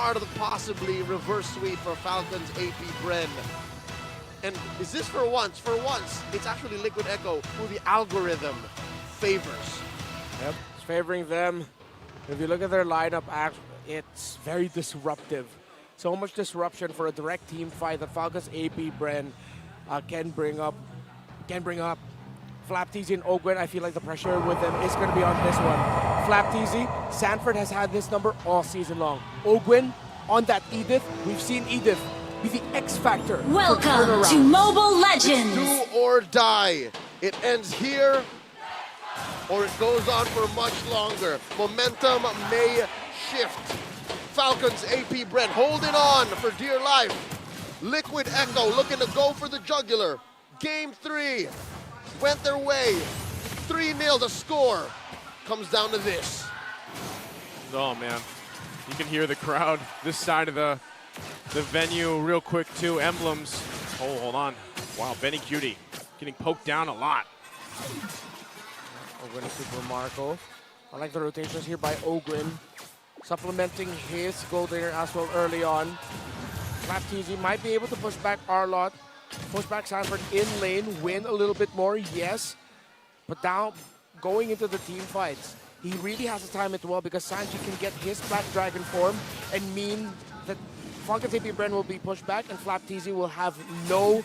start of the possibly reverse sweep for Falcons AP BREN. And is this for once? For once, it's actually Liquid Echo who the algorithm favors. Yep, it's favoring them. If you look at their lineup, it's very disruptive. So much disruption for a direct team fight that Falcons AP BREN can bring up. Flap TZ and Ogwen, I feel like the pressure with them is going to be on this one. Flap TZ, Sanford has had this number all season long. Ogwen on that Edith, we've seen Edith be the X factor. Welcome to Mobile Legends. It's do or die. It ends here, or it goes on for much longer. Momentum may shift. Falcons AP BREN holding on for dear life. Liquid Echo looking to go for the jugular. Game 3 went their way. 3-0 the score. Comes down to this. Oh man, you can hear the crowd this side of the venue real quick too. Emblems. Oh, hold on. Wow, Benny Cutie getting poked down a lot. Ogwen and Super Marco. I like the rotations here by Ogwen, supplementing his gold laner as well early on. Flap TZ might be able to push back Arlott, push back Sanford in lane, win a little bit more, yes. But now, going into the team fights, he really has to time it well because Sanji can get his Black Dragon form and mean that Falcons AP BREN will be pushed back and Flap TZ will have no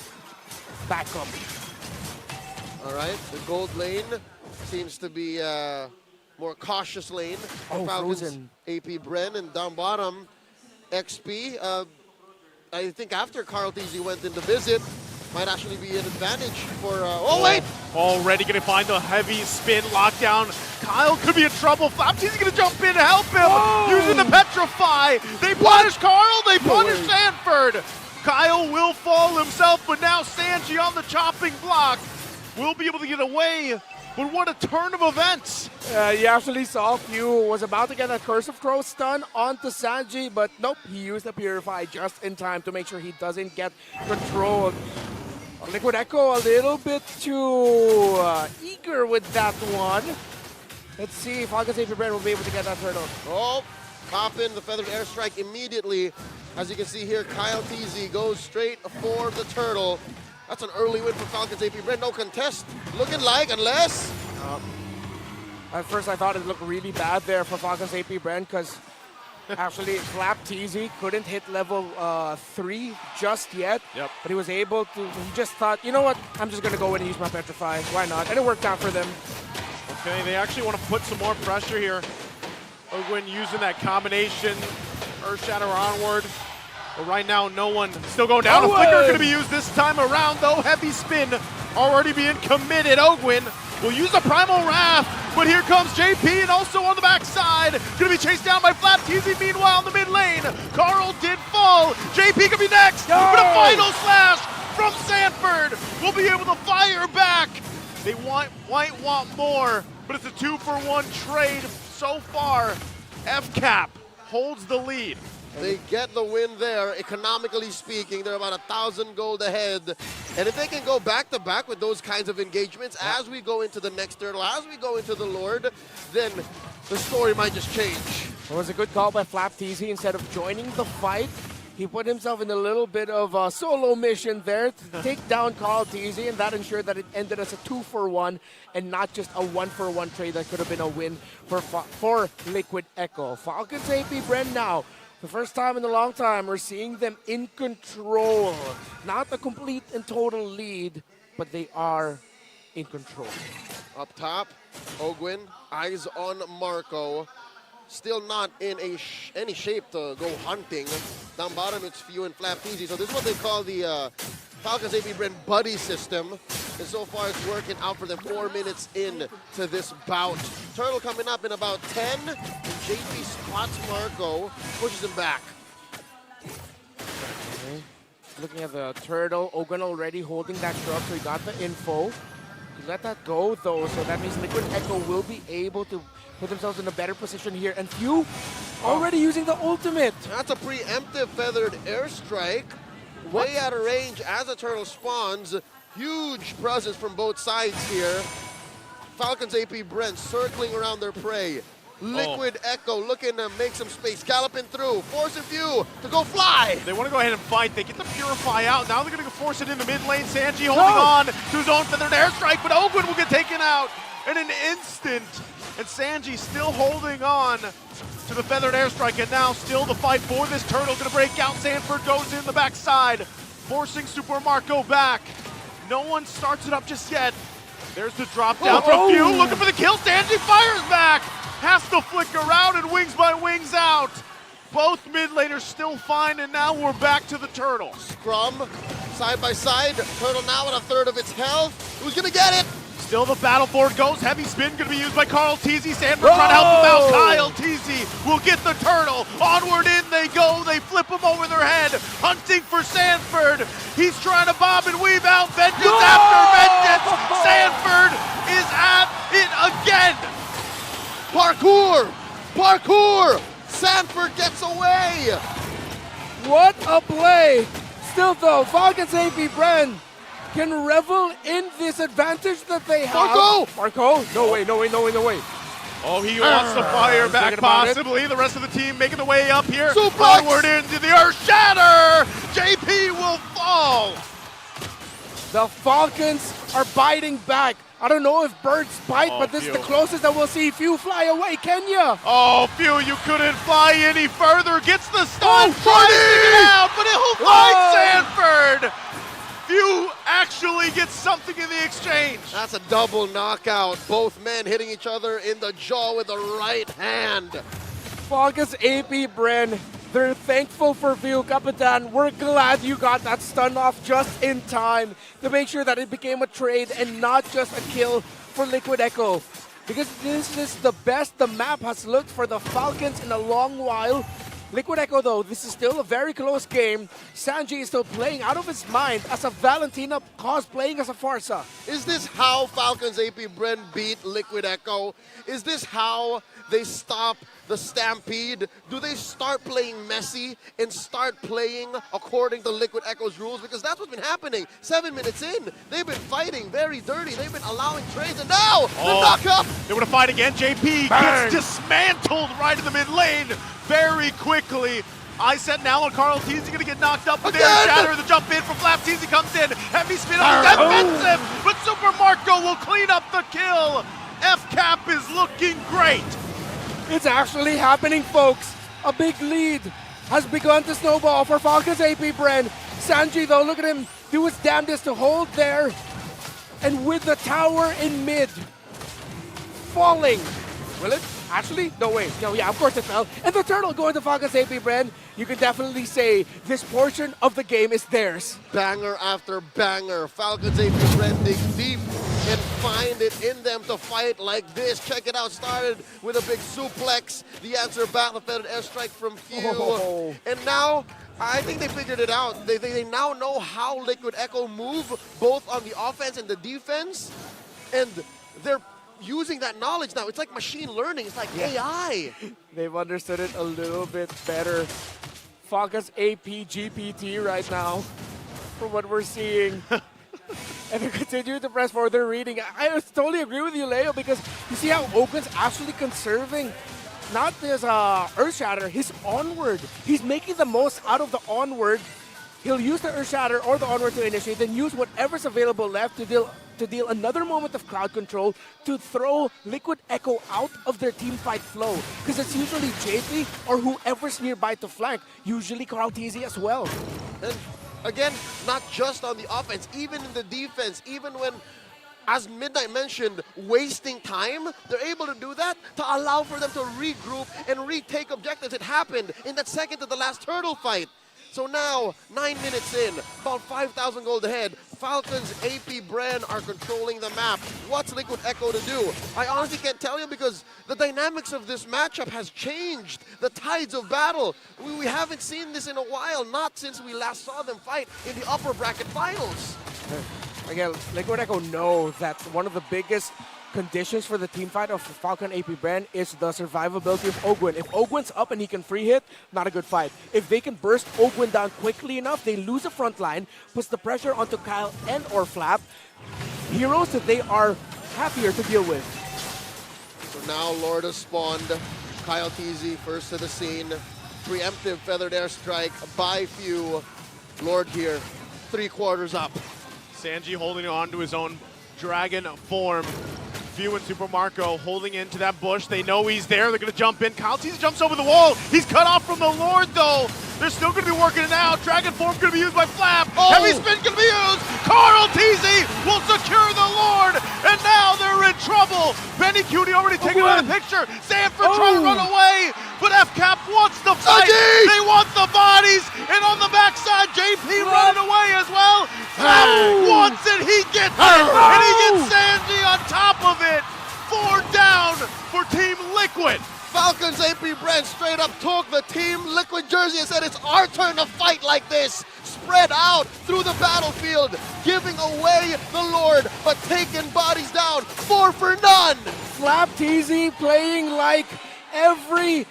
backup. All right, the gold lane seems to be more cautious lane for Falcons Frozen. AP BREN, and down bottom, XP. I think after Carl TZ went in to visit, might actually be an advantage for. Oh wait! Already gonna find the heavy spin lockdown. Kyle could be in trouble. Flapsy's gonna jump in to help him using the Petrify. They punish Carl. They punish Sanford. Kyle will fall himself, but now Sanji on the chopping block will be able to get away. But what a turn of events! You actually saw Q was about to get a Curse of Crow stun onto Sanji, but nope, he used the Purify just in time to make sure he doesn't get controlled. Liquid Echo a little bit too eager with that one. Let's see if Falcons AP BREN will be able to get that turtle. Oh, pop in the Feathered Airstrike immediately. As you can see here, Kyle TZ goes straight for the turtle. That's an early win for Falcons AP BREN. No contest. Looking like, unless... At first I thought it looked really bad there for Falcons AP BREN because actually Flap TZ couldn't hit level 3 just yet. Yep. But he was able to, he just thought, you know what, I'm just going to go in and use my Petrify. Why not? And it worked out for them. Okay, they actually want to put some more pressure here. Ogwen using that combination. Earth Shatter onward. But right now, no one still going down. A flicker going to be used this time around, though. Heavy spin already being committed. Ogwen will use a Primal Wrath, but here comes JP, and also on the backside, going to be chased down by Flap TZ. Meanwhile, in the mid lane, Carl did fall. JP could be next, but a final slash from Sanford will be able to fire back. They might want more, but it's a 2-for-1 trade so far. FCAP holds the lead. They get the win there. Economically speaking, they're about 1,000 gold ahead. And if they can go back-to-back with those kinds of engagements as we go into the next turtle, as we go into the Lord, then the story might just change. It was a good call by Flap TZ. Instead of joining the fight, he put himself in a little bit of a solo mission there to take down Carl TZ, and that ensured that it ended as a 2-for-1 and not just a 1-for-1 trade that could have been a win for Liquid Echo. Falcons AP BREN now. The first time in a long time, we're seeing them in control. Not a complete and total lead, but they are in control. Up top, Ogwen, eyes on Marco. Still not in any shape to go hunting. Down bottom, it's Few and Flap TZ. So this is what they call the Falcons AP BREN buddy system. And so far, it's working out for them 4 minutes in to this bout. Turtle coming up in about 10. And JP spots Marco, pushes him back. Okay. Looking at the turtle, Ogwen already holding that shrub, so he got the info. He let that go, though, so that means Liquid Echo will be able to put themselves in a better position here. And Few already using the ultimate. That's a preemptive Feathered Airstrike. Way out of range as the turtle spawns. Huge presence from both sides here. Falcons AP BREN circling around their prey. Liquid Echo looking to make some space, galloping through, forcing Few to go fly. They want to go ahead and fight. They get the Purify out. Now they're going to force it in the mid lane. Sanji holding on to his own feathered airstrike, but Ogwin will get taken out in an instant. And Sanji still holding on to the feathered airstrike, and now still the fight for this turtle. Going to break out. Sanford goes in the backside, forcing Super Marco back. No one starts it up just yet. There's the drop down from Few, looking for the kill. Sanji fires back. Has to flicker out and wings by wings out. Both mid laners still fine, and now we're back to the turtle. Scrum, side by side. Turtle now at a third of its health. Who's gonna get it? Still the battle board goes. Heavy spin going to be used by Carl Teasy. Sanford trying to help him out. Kyle Teasy will get the turtle. Onward in they go. They flip him over their head. Hunting for Sanford. He's trying to bob and weave out. Vengeance after vengeance. Sanford is at it again. Parkour! Parkour! Sanford gets away! What a play! Still though, Falcons AP BREN can revel in this advantage that they have. Marco! No way, no way, no way, no way. Oh, he wants to fire back possibly. The rest of the team making the way up here. Suplex! Onward into the Earth Shatter! JP will fall! The Falcons are biting back. I don't know if birds bite, but this is the closest that we'll see Few fly away. Kenya! Oh, Few, you couldn't fly any further. Gets the stun, tries to get out, but he'll find Sanford! Few actually gets something in the exchange. That's a double knockout. Both men hitting each other in the jaw with the right hand. Falcons AP BREN, they're thankful for Few. Kapitan, we're glad you got that stun off just in time to make sure that it became a trade and not just a kill for Liquid Echo. Because this is the best the map has looked for the Falcons in a long while. Liquid Echo though, this is still a very close game. Sanji is still playing out of his mind as a Valentina cosplaying as a Farsa. Is this how Falcons AP BREN beat Liquid Echo? Is this how they stop the Stampede? Do they start playing messy and start playing according to Liquid Echo's rules? Because that's what's been happening. 7 minutes in, they've been fighting very dirty. They've been allowing trades, and now the knock-up. They want to fight again. JP gets dismantled right in the mid lane very quickly. I set now on Carl Teasy going to get knocked up with air shatter. The jump in from Flap. Teasy comes in. Heavy spin on the defensive, but Super Marco will clean up the kill. FCAP is looking great. It's actually happening, folks. A big lead has begun to snowball for Falcons AP BREN. Sanji, though, look at him do his damnedest to hold there. And with the tower in mid, falling. Will it? Actually? No way. No, yeah, of course it fell. And the turtle going to Falcons AP BREN. You can definitely say this portion of the game is theirs. Banger after banger. Falcons AP BREN dig deep and find it in them to fight like this. Check it out. Started with a big suplex. The answer back, the feathered airstrike from Few. And now, I think they figured it out. They now know how Liquid Echo move, both on the offense and the defense. And they're using that knowledge now. It's like machine learning. It's like AI. They've understood it a little bit better. Falcons AP GPT right now, from what we're seeing. And they continue to press forward. They're reading. I totally agree with you, Leo, because you see how Oakland's actually conserving not his Earth Shatter, his Onward. He's making the most out of the Onward. He'll use the Earth Shatter or the Onward to initiate, then use whatever's available left to deal another moment of crowd control to throw Liquid Echo out of their team fight flow. Because it's usually JP or whoever's nearby to flank, usually Carl Teasy as well. And again, not just on the offense, even in the defense, even when, as Midnight mentioned, wasting time, they're able to do that to allow for them to regroup and retake objectives. It happened in that second to the last turtle fight. So now, 9 minutes in, about 5,000 gold ahead, Falcons AP BREN are controlling the map. What's Liquid Echo to do? I honestly can't tell you because the dynamics of this matchup has changed. The tides of battle. We haven't seen this in a while, not since we last saw them fight in the upper bracket finals. Again, Liquid Echo know that one of the biggest conditions for the team fight of Falcon AP BREN is the survivability of Ogwin. If Ogwin's up and he can free hit, not a good fight. If they can burst Ogwin down quickly enough, they lose the front line, puts the pressure onto Kyle and or Flap. Heroes that they are happier to deal with. So Now Lord has spawned. Kyle TZ first to the scene. Preemptive feathered airstrike by Few. Lord here, 3/4 up. Sanji holding on to his own dragon form. Few and Super Marco holding into that bush. They know he's there. They're going to jump in. Kyle TZ jumps over the wall. He's cut off from the Lord, though. They're still going to be working it out. Dragon form going to be used by Flap. Oh. Heavy spin going to be used. Carl TZ will secure the Lord. And now they're in trouble. Benny Cutie already taken out of the picture. Sanford trying to run away. But FCAP wants the fight. Sanji! They want the bodies. And on the backside, JP running away as well. Flap wants it. He gets it. And he gets Sanji on top of it. 4 down for Team Liquid. Falcons AP BREN straight up took the Team Liquid jersey and said it's our turn to fight like this. Spread out through the battlefield, giving away the Lord, but taking bodies down 4 for none. Flap TZ playing like every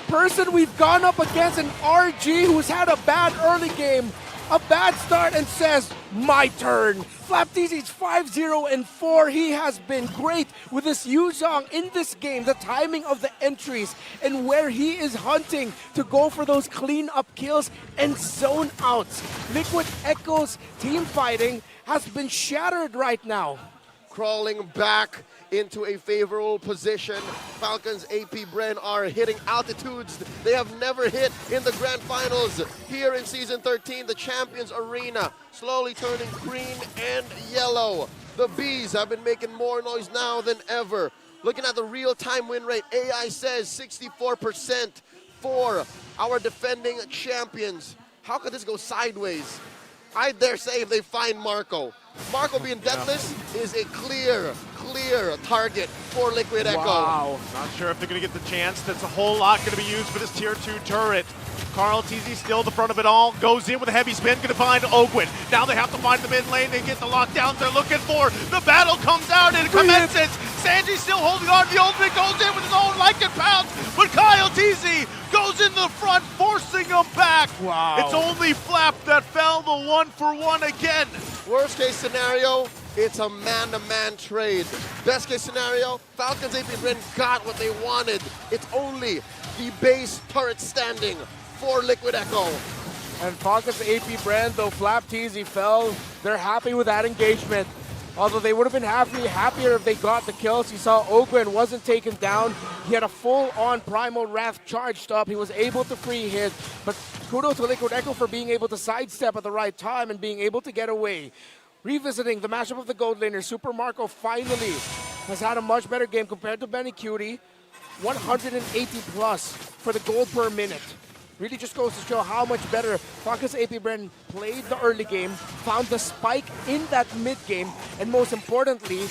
person we've gone up against, an RG who's had a bad early game, a bad start, and says, my turn. Flap TZ's 5-0-4. He has been great with this Yuzhong in this game, the timing of the entries, and where he is hunting to go for those clean-up kills and zone outs. Liquid Echo's team fighting has been shattered right now. Crawling back into a favorable position. Falcons AP BREN are hitting altitudes they have never hit in the grand finals. Here in season 13, the Champions Arena slowly turning green and yellow. The Bees have been making more noise now than ever. Looking at the real-time win rate, AI says 64% for our defending champions. How could this go sideways? I dare say if they find Marco. Marco being deathless is a clear target for Liquid Echo. Wow. Not sure if they're going to get the chance. That's a whole lot going to be used for this tier 2 turret. Carl TZ still the front of it all. Goes in with a heavy spin. Going to find Ogwin. Now they have to find the mid lane. They get the lockdowns they're looking for. The battle comes out and it commences. Sanji still holding on. The ultimate goes in with his own Lycan pounce. But Kyle TZ goes into the front, forcing him back. Wow. It's only Flap that fell the 1-for-1 again. Worst case scenario, it's a man-to-man trade. Best case scenario, Falcons AP BREN got what they wanted. It's only the base turret standing for Liquid Echo. And Falcons AP BREN, though Flap TZ fell, they're happy with that engagement. Although they would have been happier if they got the kills. You saw Ogwen wasn't taken down. He had a full-on Primal Wrath charged up. He was able to free hit. But kudos to Liquid Echo for being able to sidestep at the right time and being able to get away. Revisiting the matchup of the gold laner, Super Marco finally has had a much better game compared to Benny Cutie. 180 plus for the gold per minute. Really just goes to show how much better Falcons AP BREN played the early game, found the spike in that mid game, and most importantly,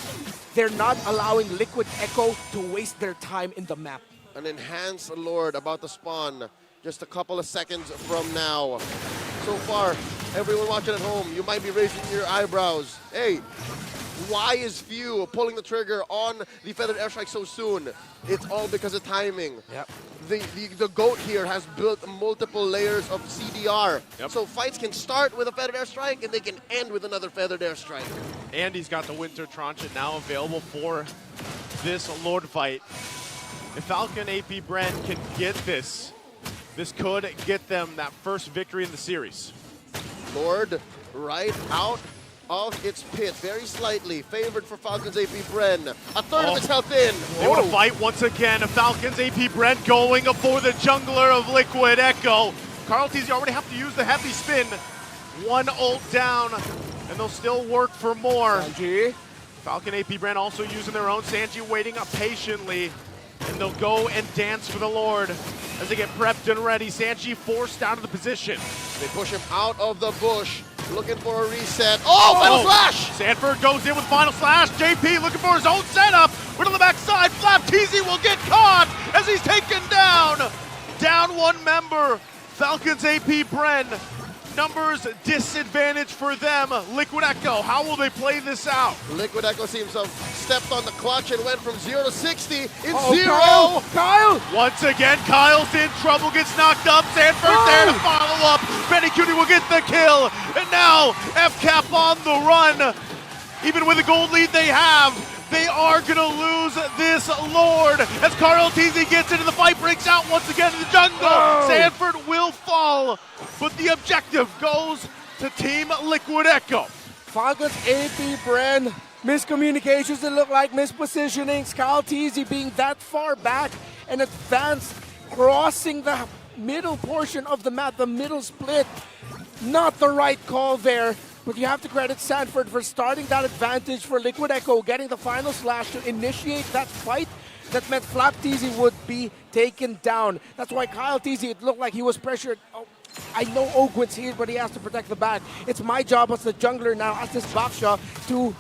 they're not allowing Liquid Echo to waste their time in the map. An enhanced Lord about to spawn just a couple of seconds from now. So far, everyone watching at home, you might be raising your eyebrows. Hey, why is Few pulling the trigger on the feathered airstrike so soon? It's all because of timing. Yep. The GOAT here has built multiple layers of CDR. Yep. So fights can start with a feathered airstrike and they can end with another feathered airstrike. And he's got the Winter Transit now available for this Lord fight. If Falcon AP BREN can get this could get them that first victory in the series. Lord right out of its pit, very slightly favored for Falcons AP BREN. A third of its health in. They want to fight once again. Falcons AP BREN going for the jungler of Liquid Echo. Carl TZ already have to use the heavy spin. One ult down, and they'll still work for more. Sanji. Falcon AP BREN also using their own. Sanji waiting up patiently, and they'll go and dance for the Lord as they get prepped and ready. Sanji forced out of the position. They push him out of the bush, looking for a reset. Oh, Final Slash! Sanford goes in with Final Slash. JP looking for his own setup. Right on the backside, Flap TZ will get caught as he's taken down. Down one member. Falcons AP BREN. Numbers disadvantage for them. Liquid Echo, how will they play this out? Liquid Echo seems to have stepped on the clutch and went from 0 to 60 in 0. Kyle! Once again, Kyle's in trouble, gets knocked up. Sanford's there to follow up. Benny Cutie will get the kill. And now FCAP on the run. Even with the gold lead they have, they are going to lose this Lord. As Carl TZ gets into the fight, breaks out once again in the jungle. Oh. Sanford will fall, but the objective goes to Team Liquid Echo. Falcons AP BREN. Miscommunications, it looked like mispositionings. Kyle TZ being that far back and advanced, crossing the middle portion of the map, the middle split. Not the right call there, but you have to credit Sanford for starting that advantage for Liquid Echo, getting the final slash to initiate that fight that meant Flap TZ would be taken down. That's why Kyle TZ, it looked like he was pressured. Oh, I know Ogwin's here, but he has to protect the back. It's my job as the jungler now, as this backshaw, to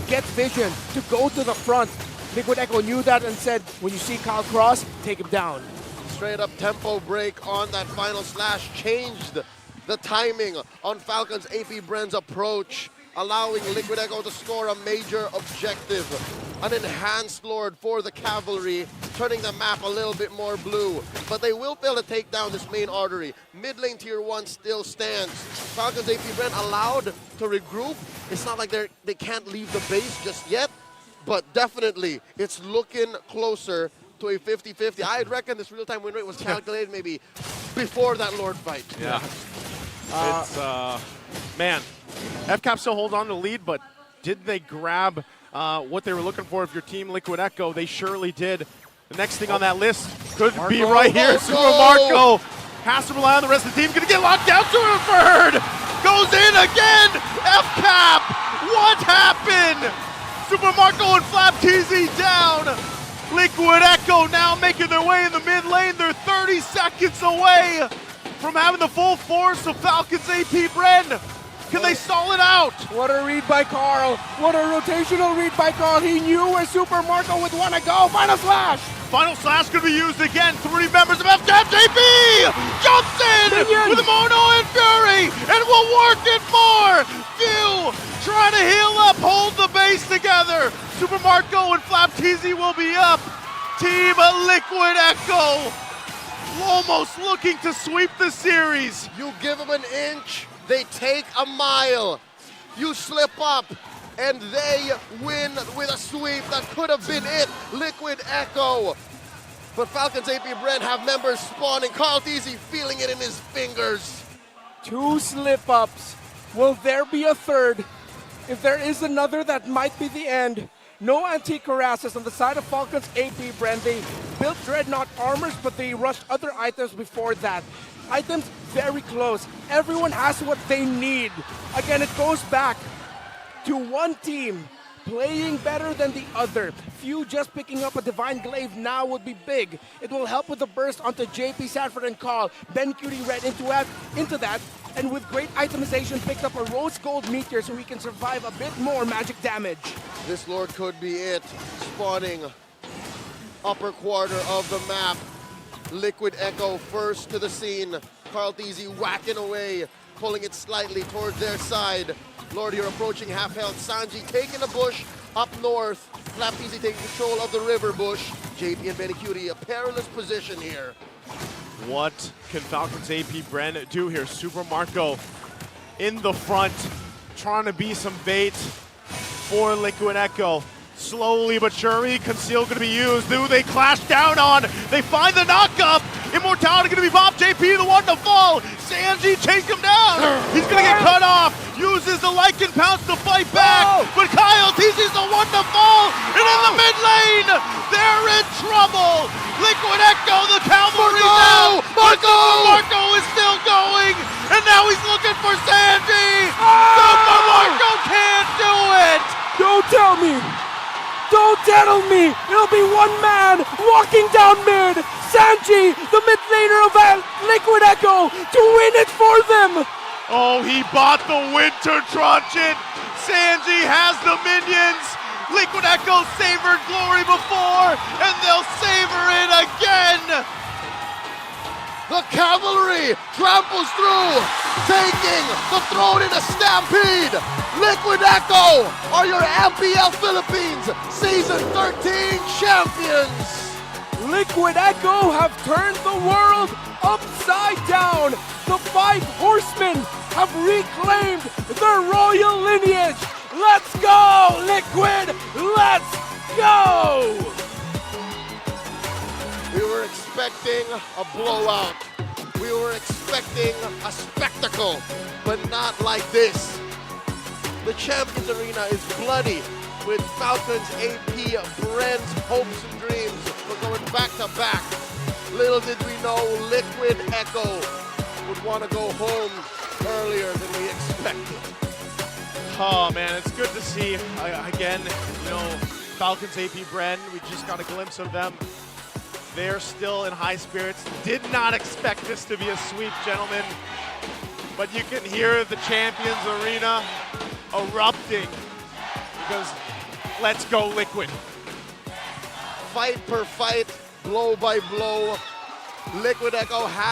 get vision, to go to the front. Liquid Echo knew that and said, when you see Kyle cross, take him down. Straight up tempo break on that final slash changed the timing on Falcons AP BREN's approach, allowing Liquid Echo to score a major objective. An enhanced Lord for the cavalry, turning the map a little bit more blue. But they will fail to take down this main artery. Mid lane tier 1 still stands. Falcons AP BREN allowed to regroup. It's not like they can't leave the base just yet, but definitely it's looking closer to a 50-50. I'd reckon this real-time win rate was calculated maybe before that Lord fight. Yeah. It's, man, FCAP still holds on to the lead, but did they grab what they were looking for? If your team Liquid Echo, they surely did. The next thing on that list could be right here. Super Marco has to rely on the rest of the team. Gonna get locked down. Super goes in again. FCAP, what happened? Super Marco and Flap TZ down. Liquid Echo now making their way in the mid lane. They're 30 seconds away from having the full force of Falcons AP BREN. Can they stall it out? What a read by Carl. What a rotational read by Carl. He knew where Super Marco would want to go. Final slash. Final slash could be used again. 3 members of FCAP JP jumps in Minion. with Mono and Fury and will work it more. Few trying to heal up, hold the base together. Super Marco and Flap TZ will be up. Team Liquid Echo almost looking to sweep the series. You give them an inch, they take a mile. You slip up, and they win with a sweep. That could have been it. Liquid Echo. But Falcons AP BREN have members spawning. Carl TZ feeling it in his fingers. 2 slip-ups. Will there be a third? If there is another, that might be the end. No antique harasses on the side of Falcons AP BREN. They built Dreadnought armors, but they rushed other items before that. Items very close. Everyone has what they need. Again, it goes back to one team playing better than the other. Few just picking up a Divine Glaive now would be big. It will help with the burst onto JP, Sanford, and Carl. Ben Cutie read into that, and with great itemization picked up a Rose Gold Meteor so he can survive a bit more magic damage. This Lord could be it. Spawning upper quarter of the map. Liquid Echo first to the scene. Carl TZ whacking away, pulling it slightly towards their side. Lord here approaching half health. Sanji taking a bush up north. Flap TZ taking control of the river bush. JP and Benny Cutie, a perilous position here. What can Falcons AP BREN do here? Super Marco in the front, trying to be some bait for Liquid Echo. Slowly but surely, Conceal going to be used. Who they clash down on. They find the knock-up. Immortality going to be popped. JP the one to fall. Sanji chase him down. He's going to get cut off. Uses the Lycan Pounce to fight back. But Kyle TZ's the one to fall. And in the mid lane, they're in trouble. Liquid Echo, the cavalry now. Marco is still going. And now he's looking for Sanji. Super Marco can't do it. Don't tell me. Don't tell me! It'll be one man walking down mid! Sanji, the mid laner of Liquid Echo, to win it for them! Oh, he bought the Winter Truncheon! Sanji has the minions! Liquid Echo savored glory before, and they'll savor it again! The cavalry tramples through, taking the throne in a stampede. Liquid Echo are your MPL Philippines Season 13 champions. Liquid Echo have turned the world upside down. The 5 horsemen have reclaimed their royal lineage. Let's go, Liquid! Let's go! We were expecting a blowout. We were expecting a spectacle, but not like this. The Champions Arena is bloody with Falcons, AP, BREN's hopes and dreams. We're going back to back. Little did we know Liquid Echo would want to go home earlier than we expected. Oh man, it's good to see again. You know, Falcons, AP, BREN. We just got a glimpse of them. They're still in high spirits. Did not expect this to be a sweep, gentlemen. But you can hear the Champions Arena erupting because let's go Liquid. Fight per fight, blow by blow. Liquid Echo has